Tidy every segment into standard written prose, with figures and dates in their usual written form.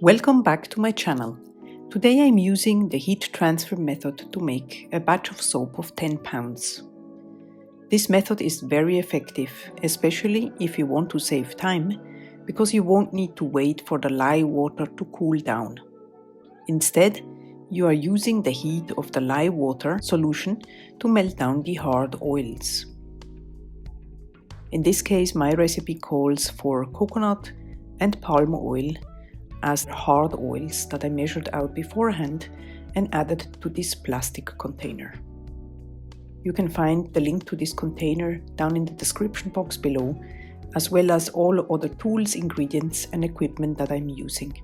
Welcome back to my channel. Today I'm using the heat transfer method to make a batch of soap of 10 pounds. This method is very effective, especially if you want to save time, because you won't need to wait for the lye water to cool down. Instead, you are using the heat of the lye water solution to melt down the hard oils. In this case, my recipe calls for coconut and palm oil as hard oils that I measured out beforehand and added to this plastic container. You can find the link to this container down in the description box below, as well as all other tools, ingredients and equipment that I'm using.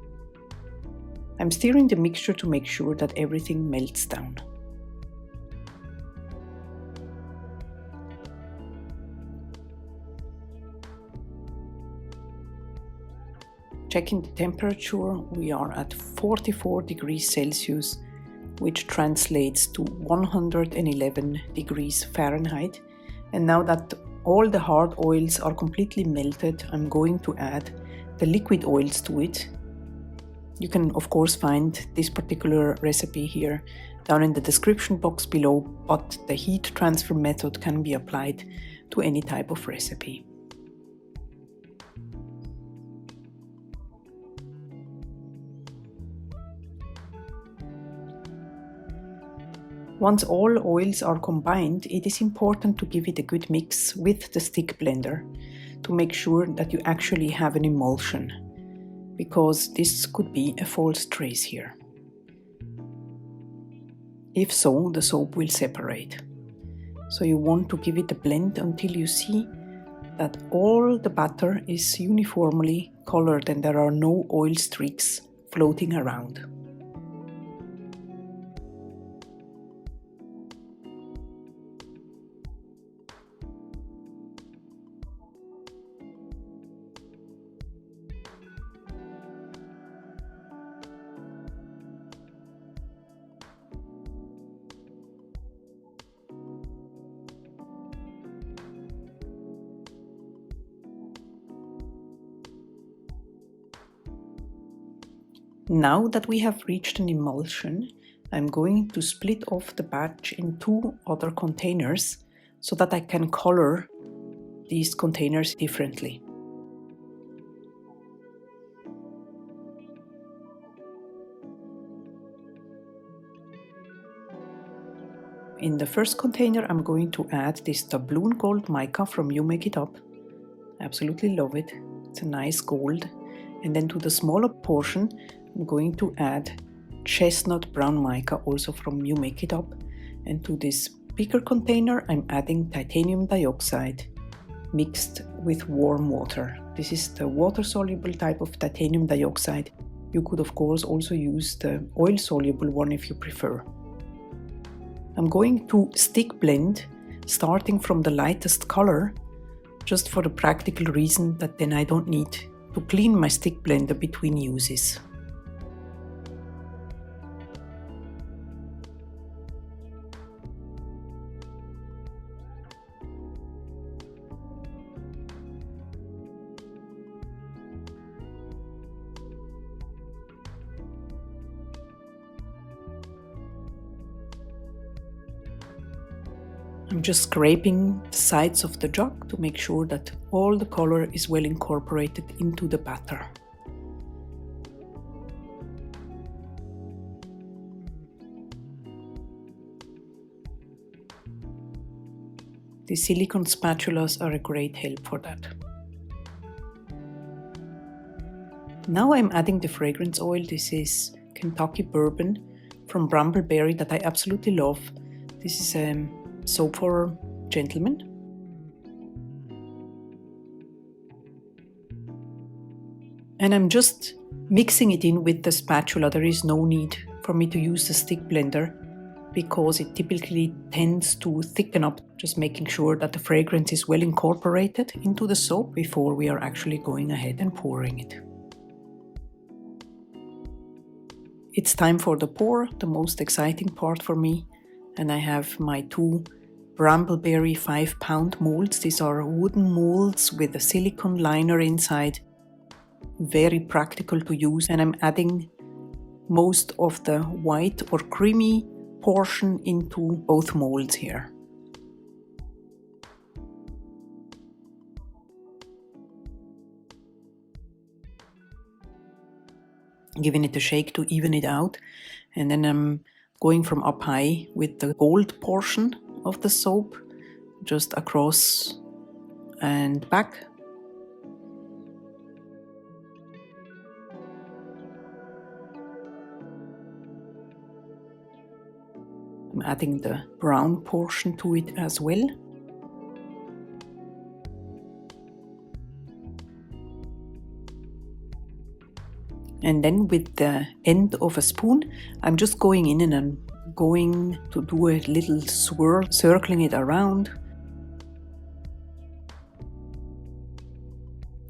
I'm stirring the mixture to make sure that everything melts down. Checking the temperature, we are at 44 degrees Celsius, which translates to 111 degrees Fahrenheit. And now that all the hard oils are completely melted, I'm going to add the liquid oils to it. You can of course find this particular recipe here down in the description box below, but the heat transfer method can be applied to any type of recipe. Once all oils are combined, it is important to give it a good mix with the stick blender to make sure that you actually have an emulsion, because this could be a false trace here. If so, the soap will separate. So you want to give it a blend until you see that all the batter is uniformly colored and there are no oil streaks floating around. Now that we have reached an emulsion, I'm going to split off the batch in two other containers so that I can color these containers differently. In the first container, I'm going to add this doubloon gold mica from You Make It Up. I absolutely love it. It's a nice gold. And then to the smaller portion, I'm going to add chestnut brown mica, also from You Make It Up. And to this bigger container, I'm adding titanium dioxide mixed with warm water. This is the water-soluble type of titanium dioxide. You could of course also use the oil-soluble one if you prefer. I'm going to stick blend, starting from the lightest color, just for the practical reason that then I don't need to clean my stick blender between uses. I'm just scraping the sides of the jug to make sure that all the color is well incorporated into the batter. The silicone spatulas are a great help for that. Now I'm adding the fragrance oil. This is Kentucky Bourbon from Brambleberry that I absolutely love. This is soap for gentlemen. And I'm just mixing it in with the spatula. There is no need for me to use the stick blender because it typically tends to thicken up, just making sure that the fragrance is well incorporated into the soap before we are actually going ahead and pouring it. It's time for the pour, the most exciting part for me. And I have my two Brambleberry 5-pound molds. These are wooden molds with a silicone liner inside. very practical to use, and I'm adding most of the white or creamy portion into both molds here. Giving it a shake to even it out, and then I'm going from up high with the gold portion of the soap just across and back. I'm adding the brown portion to it as well. And then with the end of a spoon, I'm just going in and I'm going to do a little swirl, circling it around.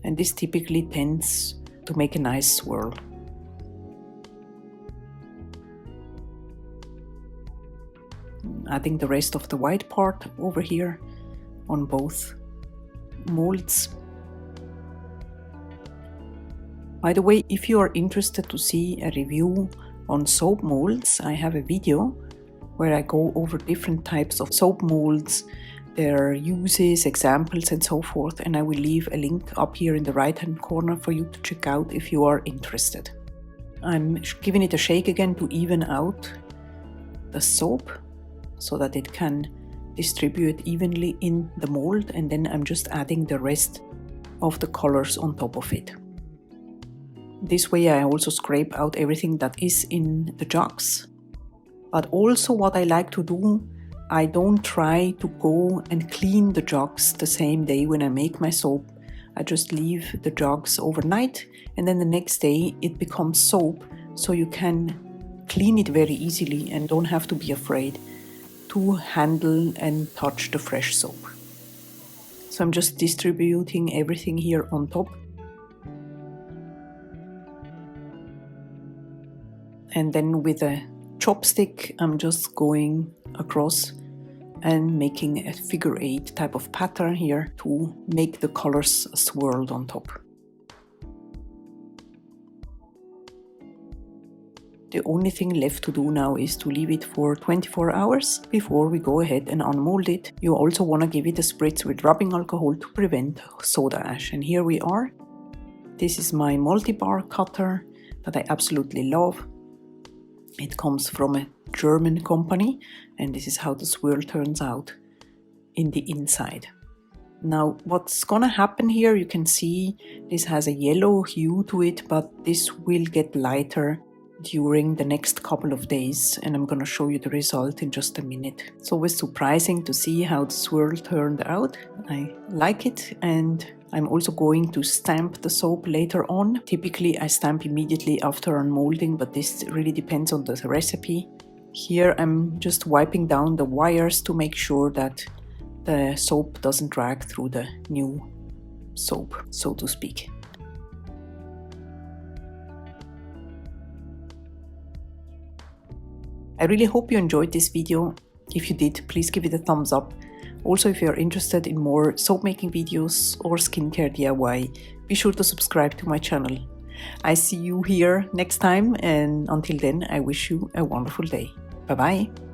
And this typically tends to make a nice swirl. Adding the rest of the white part over here on both molds. By the way, if you are interested to see a review on soap molds, I have a video where I go over different types of soap molds, their uses, examples and so forth, and I will leave a link up here in the right hand corner for you to check out if you are interested. I'm giving it a shake again to even out the soap so that it can distribute evenly in the mold, and then I'm just adding the rest of the colors on top of it. This way I also scrape out everything that is in the jugs. But also what I like to do, I don't try to go and clean the jugs the same day when I make my soap. I just leave the jugs overnight, and then the next day it becomes soap, so you can clean it very easily and don't have to be afraid to handle and touch the fresh soap. So I'm just distributing everything here on top. And then with a chopstick, I'm just going across and making a figure 8 type of pattern here to make the colors swirled on top. The only thing left to do now is to leave it for 24 hours before we go ahead and unmold it. You also want to give it a spritz with rubbing alcohol to prevent soda ash. And here we are. This is my multi-bar cutter that I absolutely love. It comes from a German company, and this is how the swirl turns out in the inside. Now what's gonna happen here, you can see this has a yellow hue to it, but this will get lighter during the next couple of days, and I'm gonna show you the result in just a minute. It's always surprising to see how the swirl turned out. I like it, and I'm also going to stamp the soap later on. Typically I stamp immediately after unmolding, but this really depends on the recipe. Here I'm just wiping down the wires to make sure that the soap doesn't drag through the new soap, so to speak. I really hope you enjoyed this video. If you did, please give it a thumbs up. Also, if you are interested in more soap making videos or skincare DIY, be sure to subscribe to my channel. I see you here next time, and until then I wish you a wonderful day. Bye bye!